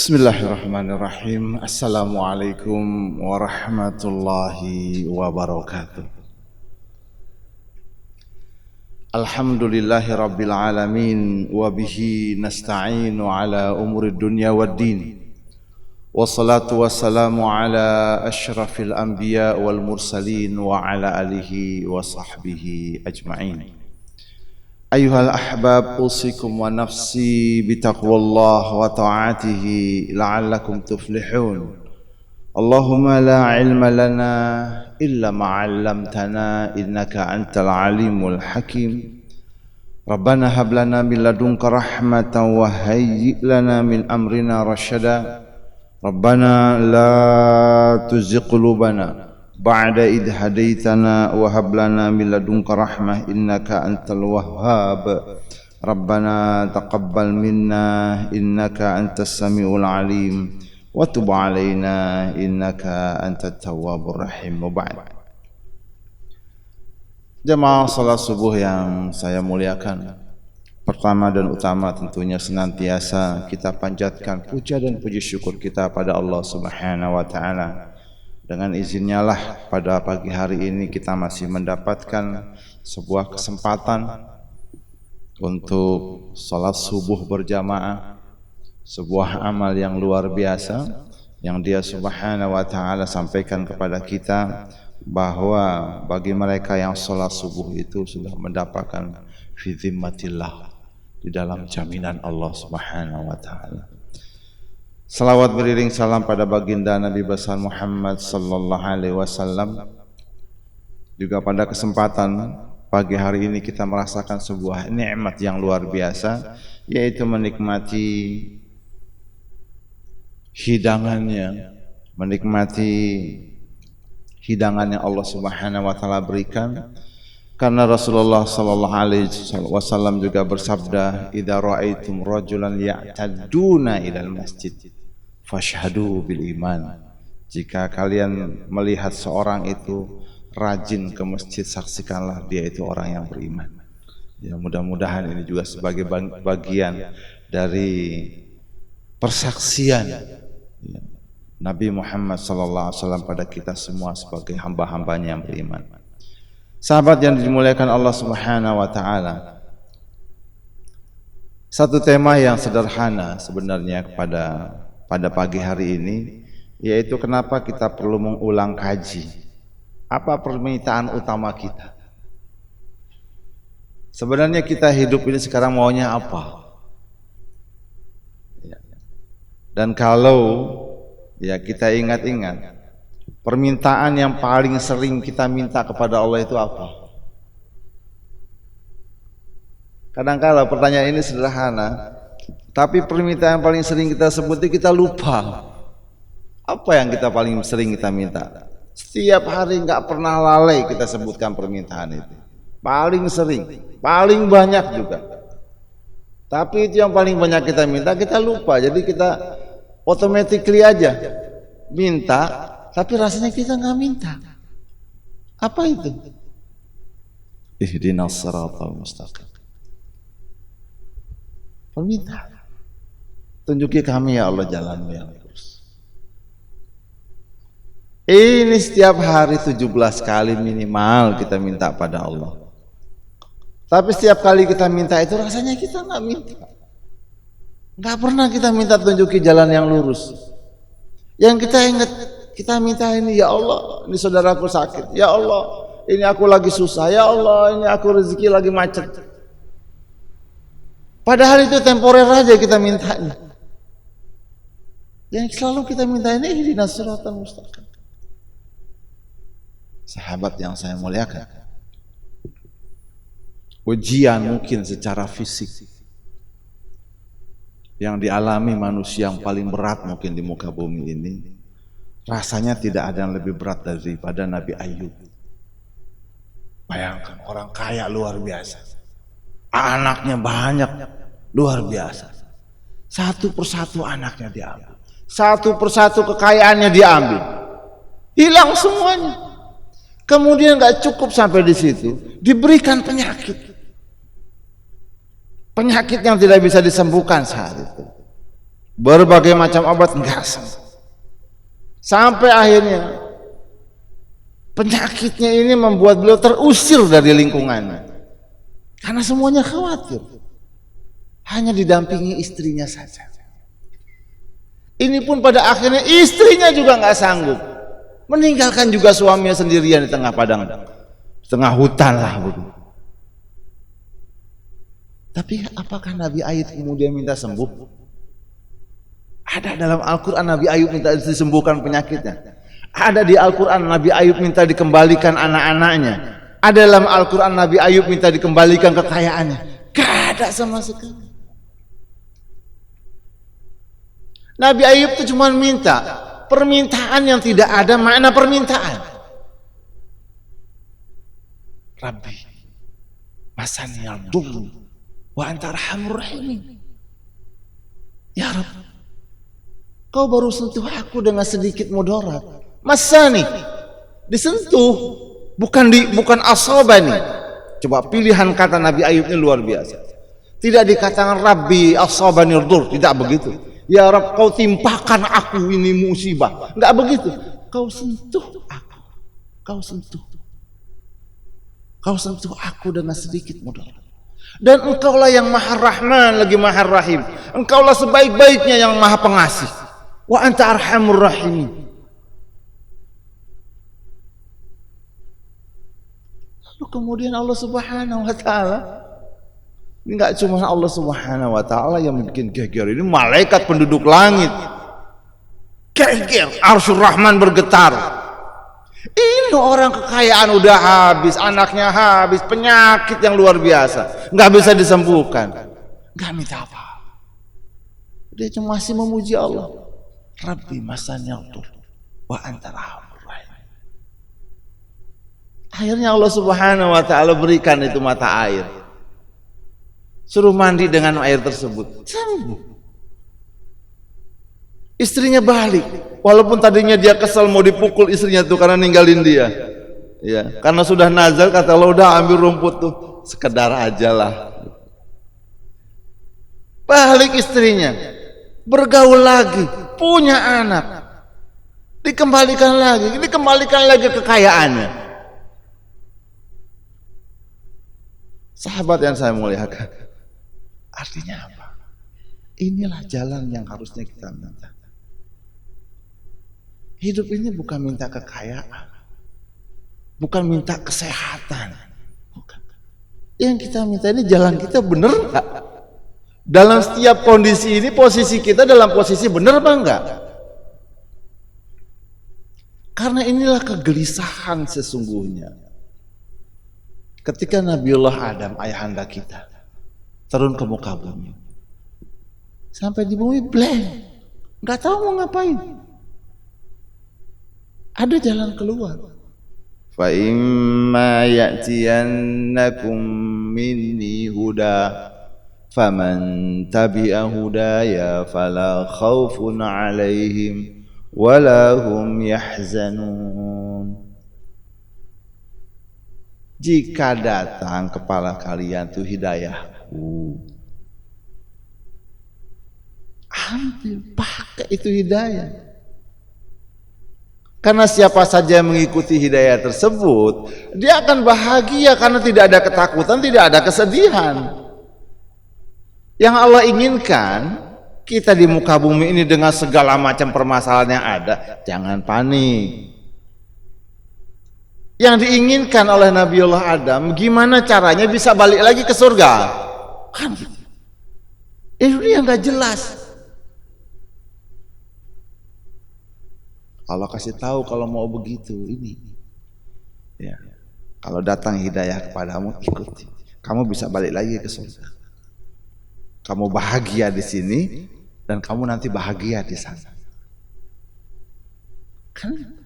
Bismillahirrahmanirrahim. Assalamualaikum warahmatullahi wabarakatuh. Alhamdulillahi rabbil alamin. Wabihi nasta'inu ala umuri dunya waddin. Wassalatu wassalamu ala ashrafil anbiya wal mursalin wa ala alihi wa sahbihi ajma'in. Ayuhal ahbab, usikum wa nafsi bitaqwallah wa ta'atihi la'allakum tuflihun. Allahumma la ilma lana illa ma'allamtana innaka antal alimul hakim. Rabbana hab lana min ladunka rahmatan wa hayyi' lana min amrina rasyada. Rabbana la tuzigh qulubana ba'da idh hadaitana wa hab lana min ladunka rahmah innaka antal wahhab. Rabbana taqabbal minna innaka antas samiul alim wa tub alaina innaka antat tawwabur rahim. Wa ba'd. Jamaah salat subuh yang saya muliakan, pertama dan utama tentunya senantiasa kita panjatkan puja dan puji syukur kita pada Allah Subhanahu wa taala. Dengan izinnya lah pada pagi hari ini kita masih mendapatkan sebuah kesempatan untuk salat subuh berjamaah, sebuah amal yang luar biasa yang Dia Subhanahu wa taala sampaikan kepada kita bahwa bagi mereka yang salat subuh itu sudah mendapatkan fi dzimmatillah, di dalam jaminan Allah Subhanahu wa taala. Salawat beriring salam pada baginda Nabi besar Muhammad sallallahu alaihi wasallam. Juga pada kesempatan pagi hari ini kita merasakan sebuah nikmat yang luar biasa, yaitu menikmati hidangannya, menikmati hidangan yang Allah Subhanahu wa taala berikan. Karena Rasulullah sallallahu alaihi wasallam juga bersabda, "Idza ra'aitum rajulan ya'taduna ilal masjid fashhadu bil iman." Jika kalian melihat seorang itu rajin ke masjid, saksikanlah dia itu orang yang beriman. Ya, mudah-mudahan ini juga sebagai bagian dari persaksian Nabi Muhammad sallallahu alaihi wasallam pada kita semua sebagai hamba-hambanya yang beriman. Sahabat yang dimuliakan Allah Subhanahu wa taala, satu tema yang sederhana sebenarnya pada pagi hari ini, yaitu kenapa kita perlu mengulang kaji. Apa permintaan utama kita? Sebenarnya kita hidup ini sekarang maunya apa? Dan kalau kita ingat-ingat, permintaan yang paling sering kita minta kepada Allah itu apa? Kadang-kala pertanyaan ini sederhana, tapi permintaan yang paling sering kita sebut kita lupa. Apa yang kita paling sering kita minta? Setiap hari nggak pernah lalai kita sebutkan permintaan itu. Paling sering, paling banyak juga. Tapi itu yang paling banyak kita minta, kita lupa. Jadi kita automatically aja minta, tapi rasanya kita nggak minta. Apa itu? Ihdinas siratal mustaqim. Permintaan. Tunjuki kami ya Allah jalanmu yang lurus. Ini setiap hari 17 kali minimal kita minta pada Allah. Tapi setiap kali kita minta itu rasanya kita nggak minta. Nggak pernah kita minta tunjuki jalan yang lurus. Yang kita ingat, kita minta ini, ya Allah, ini saudaraku sakit. Ya Allah, ini aku lagi susah. Ya Allah, ini aku rezeki lagi macet. Padahal itu temporer aja kita mintanya. Yang selalu kita minta ini ihdinas siratal mustaqim. Sahabat yang saya muliakan, ujian mungkin secara fisik yang dialami manusia yang paling berat mungkin di muka bumi ini, rasanya tidak ada yang lebih berat daripada Nabi Ayub. Bayangkan, orang kaya luar biasa, anaknya banyak luar biasa, satu persatu anaknya diambil, satu persatu kekayaannya diambil, hilang semuanya. Kemudian nggak cukup sampai di situ, diberikan penyakit yang tidak bisa disembuhkan saat itu. berbagai macam obat enggak sembuh. Sampai akhirnya penyakitnya ini membuat beliau terusir dari lingkungannya. Karena semuanya khawatir. Hanya didampingi istrinya saja. Ini pun pada akhirnya istrinya juga nggak sanggup. Meninggalkan juga suaminya sendirian di tengah padang, di tengah hutan lah begitu. Tapi apakah Nabi Ayub kemudian minta sembuh? Ada dalam Al-Quran Nabi Ayub minta disembuhkan penyakitnya. Ada di Al-Quran Nabi Ayub minta dikembalikan anak-anaknya. Ada dalam Al-Quran Nabi Ayub minta dikembalikan kekayaannya. Gak ada sama sekali. Nabi Ayub itu cuma minta permintaan yang tidak ada makna permintaan. Rabbi masani al-durr wa anta arhamur rahimin. Ya Rabb, kau baru sentuh aku dengan sedikit mudarat. Masani, disentuh, bukan asabani. Coba pilihan kata Nabi Ayub ini luar biasa. Tidak dikatakan Rabbi asabani al-durr, tidak begitu. Ya Rabb, kau timpakan aku ini musibah. Enggak begitu. Kau sentuh aku. Kau sentuh. Kau sentuh aku dengan sedikit mudarat. Dan engkaulah yang maha rahman lagi maha rahim. Engkaulah sebaik-baiknya yang maha pengasih. Wa anta arhamur rahimin. Lalu kemudian Allah Subhanahu wa taala, enggak cuma Allah Subhanahu wa taala yang bikin geger, ini malaikat penduduk langit geger, Arsyur Rahman bergetar. Ini orang kekayaan udah habis, anaknya habis, penyakit yang luar biasa, nggak bisa disembuhkan, nggak minta apa, dia cuma masih memuji Allah. Rabbi masani al-durr wa anta arhamur rahimin. Akhirnya Allah Subhanahu wa taala berikan itu mata air, suruh mandi dengan air tersebut, sembuh. Istrinya balik, walaupun tadinya dia kesal mau dipukul istrinya tuh karena ninggalin dia, ya karena sudah nazar, kata Allah udah ambil rumput tuh, sekedar aja lah. Balik istrinya, bergaul lagi, punya anak, dikembalikan lagi kekayaannya. Sahabat yang saya muliakan, artinya apa? Inilah jalan yang harusnya kita minta. Hidup ini bukan minta kekayaan, bukan minta kesehatan, bukan. Yang kita minta ini jalan kita bener nggak? Dalam setiap kondisi ini posisi kita dalam posisi bener apa enggak? Karena inilah kegelisahan sesungguhnya. Ketika Nabiullah Adam, ayahanda kita, turun ke muka bumi, sampai di bumi blank, nggak tahu mau ngapain. Ada jalan keluar. Fa imma ya'tiyannakum minni huda faman tabi'a hudaya fala khaufun 'alaihim wala hum yahzanun. Jika datang kepada kalian tuh hidayahku, ambil, pakai itu hidayah. Karena siapa saja yang mengikuti hidayah tersebut, dia akan bahagia karena tidak ada ketakutan, tidak ada kesedihan. Yang Allah inginkan kita di muka bumi ini dengan segala macam permasalahan yang ada, jangan panik. Yang diinginkan oleh Nabiullah Adam, gimana caranya bisa balik lagi ke surga? Kan ini yang nggak jelas. Allah kasih tahu kalau mau begitu ini. Ya. Kalau datang hidayah kepadamu, ikuti. Kamu bisa balik lagi ke surga. Kamu bahagia di sini dan kamu nanti bahagia di sana. Kan?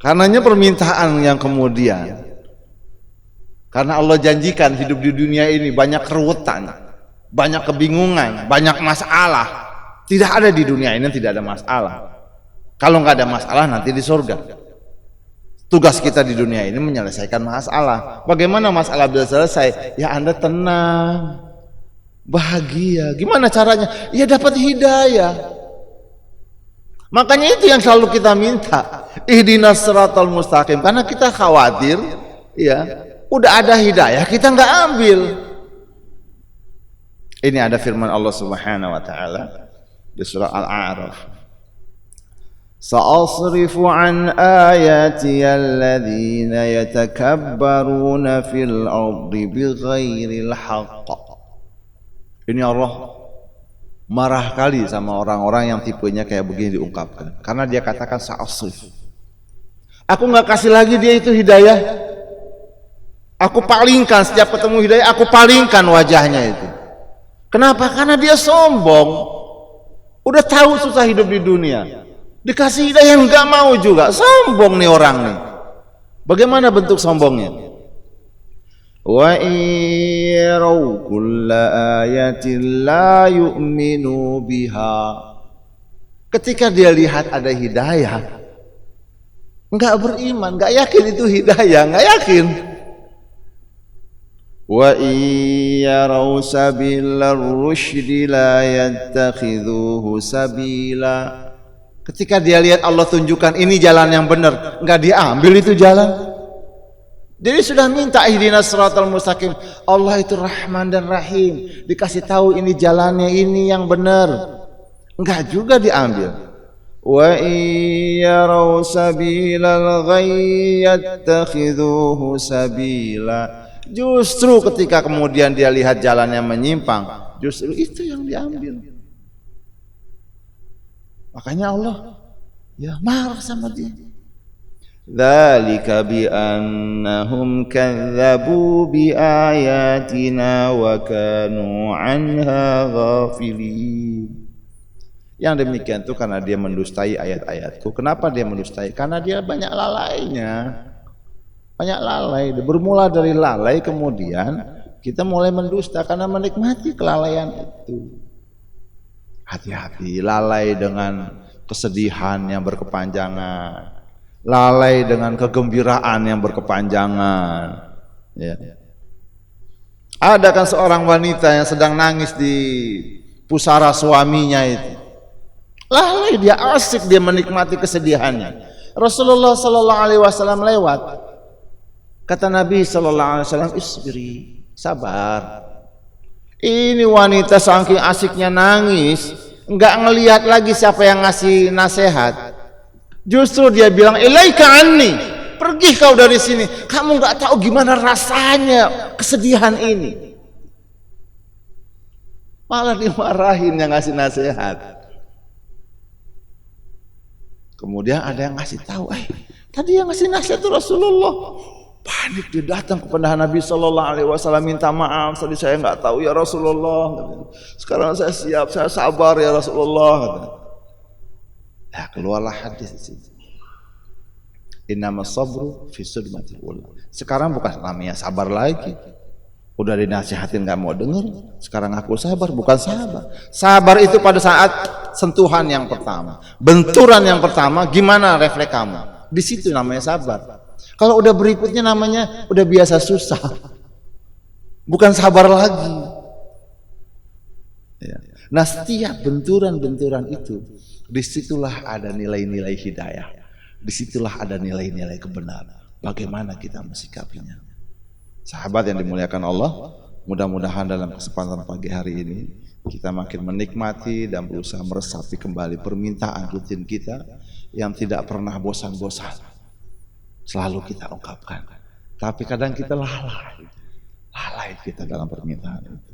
Karenanya permintaan yang kemudian, karena Allah janjikan hidup di dunia ini banyak keruwetan, banyak kebingungan, banyak masalah. Tidak ada di dunia ini tidak ada masalah. Kalau nggak ada masalah nanti di surga. Tugas kita di dunia ini menyelesaikan masalah. Bagaimana masalah bisa selesai? Ya Anda tenang. bahagia. Gimana caranya? Ya dapat hidayah. Makanya itu yang selalu kita minta, ihdinas siratal mustaqim, karena kita khawatir ya udah ada hidayah kita nggak ambil. Ini ada firman Allah Subhanahu wa taala di surah Al-A'raf, sa'asrifu an ayati alladhina yatakabbaruna fil ardi bighairil haqq. Ini Allah marah kali sama orang-orang yang tipenya kayak begini diungkapkan, karena dia katakan sa'asrif, aku nggak kasih lagi dia itu hidayah, aku palingkan, setiap ketemu hidayah aku palingkan wajahnya itu. Kenapa? Karena dia sombong, udah tahu susah hidup di dunia, dikasih hidayah nggak mau juga, sombong nih orang nih. Bagaimana bentuk sombongnya? Wa iyaraw kulla ayatin la yu'minu biha. Ketika dia lihat ada hidayah, enggak beriman, enggak yakin itu hidayah, enggak yakin. Wa iyaraw sabilar rusydi la yattakhidhuhu sabila. Ketika dia lihat Allah tunjukkan ini jalan yang benar, enggak diambil itu jalan. Jadi sudah minta ihdinas siratal mustaqim, Allah itu Rahman dan Rahim, dikasih tahu ini jalannya, ini yang benar, enggak juga diambil. Wa iyaraw sabilal ghayy yattakhidhuhu sabila. Justru ketika kemudian dia lihat jalannya menyimpang, justru itu yang diambil. Makanya Allah ya marah sama dia. Dzalika bi annahum kadzdzabu bi ayatina wa kanu anha ghafilin. Yang demikian itu karena dia mendustai ayat-ayatku. Kenapa dia mendustai? Karena dia banyak lalainya. Banyak lalai. Bermula dari lalai, kemudian kita mulai mendusta karena menikmati kelalaian itu. Hati-hati, lalai dengan kesedihan yang berkepanjangan, lalai dengan kegembiraan yang berkepanjangan. Ya. Ada kan seorang wanita yang sedang nangis di pusara suaminya itu. Lalai, dia asik, dia menikmati kesedihannya. Rasulullah sallallahu alaihi wasallam lewat. Kata Nabi sallallahu alaihi wasallam, "Isbiri, sabar." Ini wanita saking asiknya nangis, enggak ngelihat lagi siapa yang ngasih nasihat. Justru dia bilang, "Ilaika anni." Pergi kau dari sini. Kamu enggak tahu gimana rasanya kesedihan ini. Malah dimarahin yang ngasih nasihat. Kemudian ada yang ngasih tahu, tadi yang ngasih nasihat itu Rasulullah. Panik, dia datang kepada Nabi sallallahu alaihi wasallam minta maaf, tadi saya enggak tahu ya Rasulullah. Sekarang saya siap, saya sabar ya Rasulullah. Ya, keluarlah hadis itu. Innamas sabru fi sudmatil ula. Sekarang bukan namanya sabar lagi. Udah dinasihatin enggak mau dengar. Sekarang aku sabar, bukan sabar. Sabar itu pada saat sentuhan yang pertama, benturan yang pertama, gimana refleks kamu? Di situ namanya sabar. Kalau udah berikutnya namanya udah biasa susah, bukan sabar lagi. Ya. Nah, setiap benturan-benturan itu, disitulah ada nilai-nilai hidayah, disitulah ada nilai-nilai kebenaran. Bagaimana kita mensikapinya? Sahabat yang dimuliakan Allah, mudah-mudahan dalam kesempatan pagi hari ini kita makin menikmati dan berusaha meresapi kembali permintaan rutin kita yang tidak pernah bosan-bosan. Selalu kita ungkapkan, tapi kadang kita lalai kita dalam permintaan itu,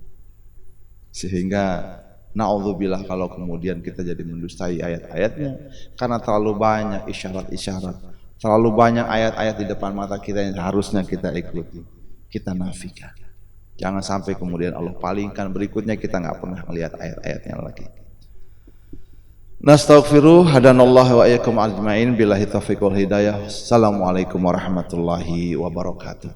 sehingga naudzubillah kalau kemudian kita jadi mendustai ayat-ayatnya karena terlalu banyak isyarat-isyarat, terlalu banyak ayat-ayat di depan mata kita yang harusnya kita ikuti, kita nafikan. Jangan sampai kemudian Allah palingkan, berikutnya kita nggak pernah melihat ayat-ayatnya lagi. Nastaghfiruh, hadanallahu wa iyyakum ajmain, billahi taufiq wal hidayah. Assalamualaikum warahmatullahi wabarakatuh.